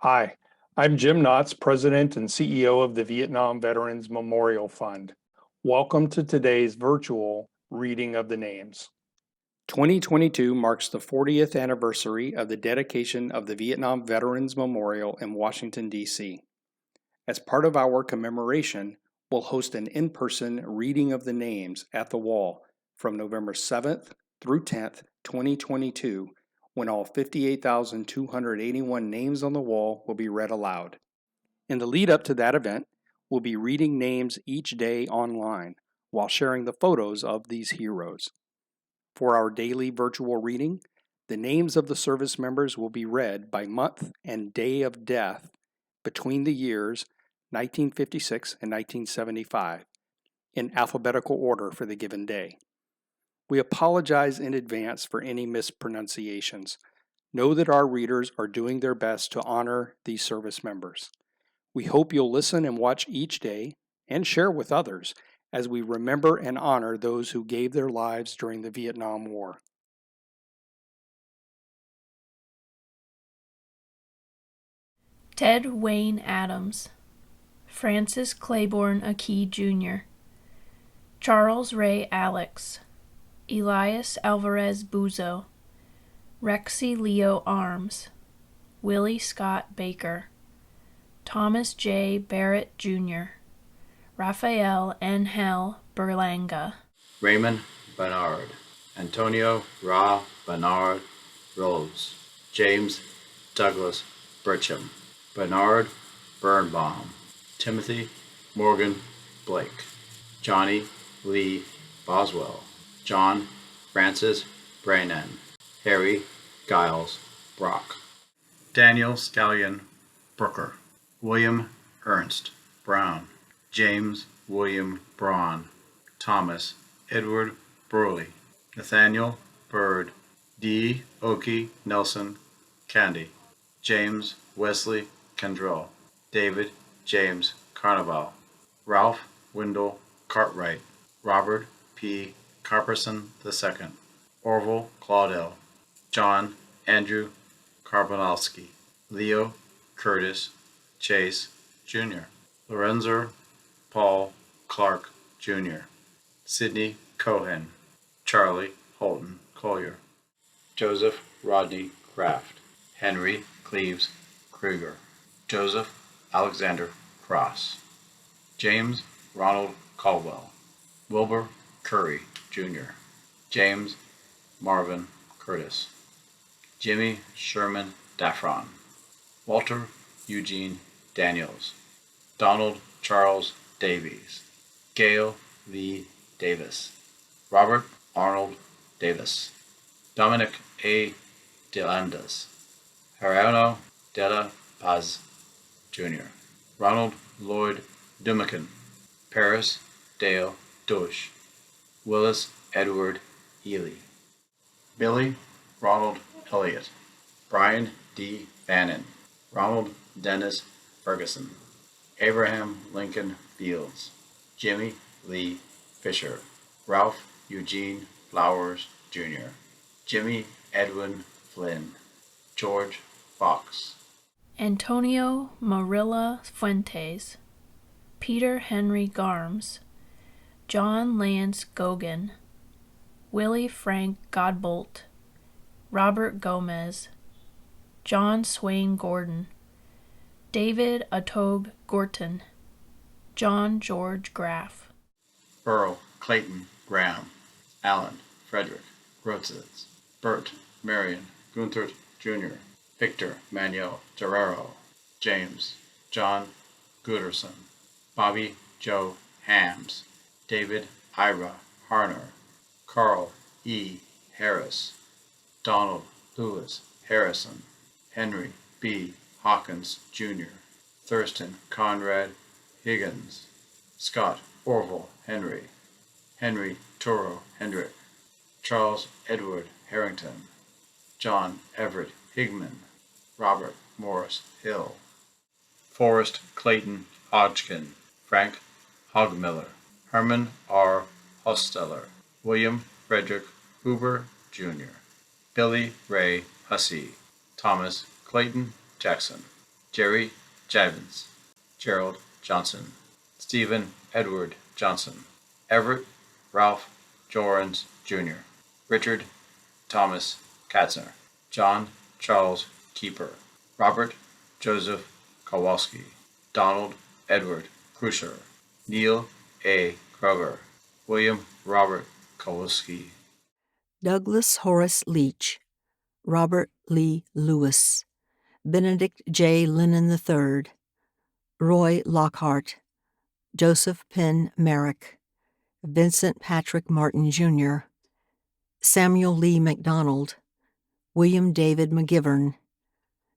Hi, I'm Jim Knotts, President and CEO of the Vietnam Veterans Memorial Fund. Welcome to today's virtual reading of the names. 2022 marks the 40th anniversary of the dedication of the Vietnam Veterans Memorial in Washington, D.C. As part of our commemoration, we'll host an in-person reading of the names at the wall from November 7th through 10th, 2022, when all 58,281 names on the wall will be read aloud. In the lead up to that event, we'll be reading names each day online while sharing the photos of these heroes. For our daily virtual reading, the names of the service members will be read by month and day of death between the years 1956 and 1975 in alphabetical order for the given day. We apologize in advance for any mispronunciations. Know that our readers are doing their best to honor these service members. We hope you'll listen and watch each day and share with others as we remember and honor those who gave their lives during the Vietnam War. Ted Wayne Adams, Francis Claiborne Akey Jr., Charles Ray Alex, Elias Alvarez Buzo, Rexy Leo Arms, Willie Scott Baker, Thomas J. Barrett Jr., Rafael Angel Berlanga, Raymond Bernard, Antonio Ra Bernard Rose, James Douglas Burcham, Bernard Birnbaum, Timothy Morgan Blake, Johnny Lee Boswell, John Francis Brannan, Harry Giles Brock, Daniel Scallion Brooker, William Ernst Brown, James William Braun, Thomas Edward Burley, Nathaniel Bird, D. Oki Nelson Candy, James Wesley Kendrell, David James Carnival, Ralph Wendell Cartwright, Robert P. Carperson II, Orville Claudel, John Andrew Karbonowski, Leo Curtis Chase Jr., Lorenzo Paul Clark Jr., Sidney Cohen, Charlie Holton Collier, Joseph Rodney Kraft, Henry Cleves Krieger, Joseph Alexander Cross, James Ronald Caldwell, Wilbur Curry Jr., James Marvin Curtis, Jimmy Sherman Daffron, Walter Eugene Daniels, Donald Charles Davies, Gail Lee Davis, Robert Arnold Davis, Dominic A. DeLandas, Gerardo de la Paz Jr., Ronald Lloyd Dumican, Paris Dale Dosh, Willis Edward Ely, Billy Ronald Elliott, Brian D. Bannon, Ronald Dennis Ferguson, Abraham Lincoln Fields, Jimmy Lee Fisher, Ralph Eugene Flowers Jr., Jimmy Edwin Flynn, George Fox, Antonio Marilla Fuentes, Peter Henry Garms, John Lance Gogan, Willie Frank Godbolt, Robert Gomez, John Swain Gordon, David Atog Gorton, John George Graff, Earl Clayton Graham, Alan Frederick Grotzitz, Bert Marion Gunther Jr., Victor Manuel Guerrero, James John Gooderson, Bobby Joe Hams, David Ira Harner, Carl E. Harris, Donald Lewis Harrison, Henry B. Hawkins Jr., Thurston Conrad Higgins, Scott Orville Henry, Henry Toro Hendrick, Charles Edward Harrington, John Everett Higman, Robert Morris Hill, Forrest Clayton Hodgkin, Frank Hogmiller, Herman R. Hosteller, William Frederick Huber Jr., Billy Ray Hussey, Thomas Clayton Jackson, Jerry Javins, Gerald Johnson, Stephen Edward Johnson, Everett Ralph Jorans Jr., Richard Thomas Katzner, John Charles Keeper, Robert Joseph Kowalski, Donald Edward Krusher, Neil A. Kroger, William Robert Kowalski, Douglas Horace Leach, Robert Lee Lewis, Benedict J. Lennon III, Roy Lockhart, Joseph Penn Merrick, Vincent Patrick Martin Jr., Samuel Lee MacDonald, William David McGivern,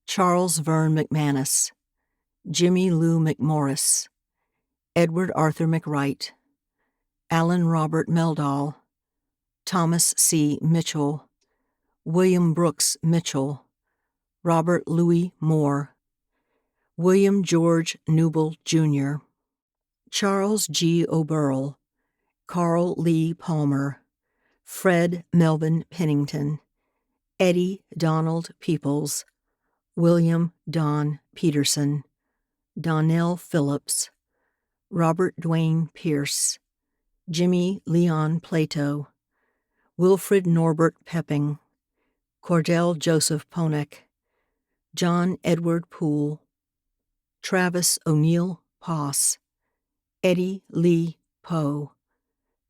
Charles Vern McManus, Jimmy Lou McMorris, Edward Arthur McWright, Alan Robert Meldal, Thomas C. Mitchell, William Brooks Mitchell, Robert Louis Moore, William George Newble, Jr., Charles G. O'Burl, Carl Lee Palmer, Fred Melvin Pennington, Eddie Donald Peoples, William Don Peterson, Donnell Phillips, Robert Dwayne Pierce, Jimmy Leon Plato, Wilfred Norbert Pepping, Cordell Joseph Ponek, John Edward Poole, Travis O'Neill Poss, Eddie Lee Poe,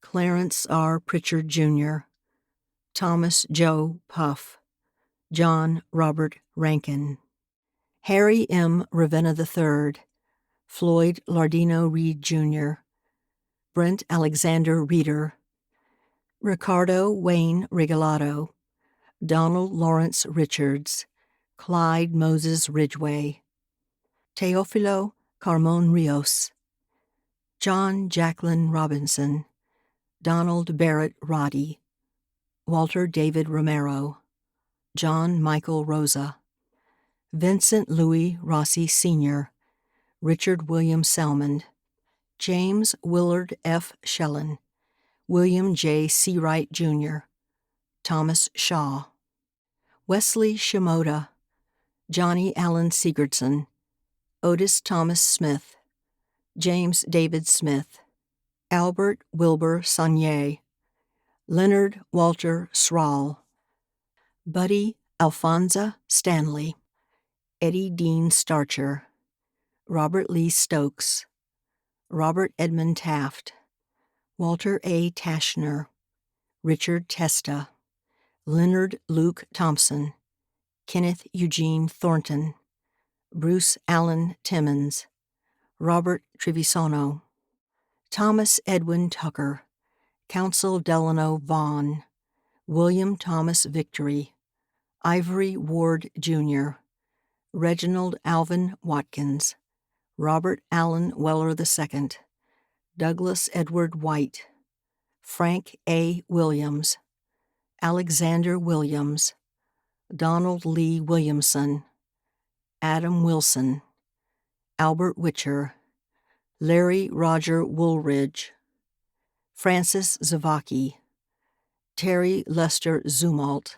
Clarence R. Pritchard, Jr., Thomas Joe Puff, John Robert Rankin, Harry M. Ravenna III, Floyd Lardino Reed, Jr., Brent Alexander Reeder, Ricardo Wayne Rigalato, Donald Lawrence Richards, Clyde Moses Ridgway, Teofilo Carmon Rios, John Jacqueline Robinson, Donald Barrett Roddy, Walter David Romero, John Michael Rosa, Vincent Louis Rossi Sr., Richard William Salmond, James Willard F. Shellen, William J. Seawright, Jr., Thomas Shaw, Wesley Shimoda, Johnny Allen Sigurdson, Otis Thomas Smith, James David Smith, Albert Wilbur Saunier, Leonard Walter Srall, Buddy Alphonsa Stanley, Eddie Dean Starcher, Robert Lee Stokes, Robert Edmund Taft, Walter A. Tashner, Richard Testa, Leonard Luke Thompson, Kenneth Eugene Thornton, Bruce Allen Timmons, Robert Trevisono, Thomas Edwin Tucker, Council Delano Vaughn, William Thomas Victory, Ivory Ward, Jr., Reginald Alvin Watkins, Robert Allen Weller II, Douglas Edward White, Frank A. Williams, Alexander Williams, Donald Lee Williamson, Adam Wilson, Albert Witcher, Larry Roger Woolridge, Francis Zavaki, Terry Lester Zumalt,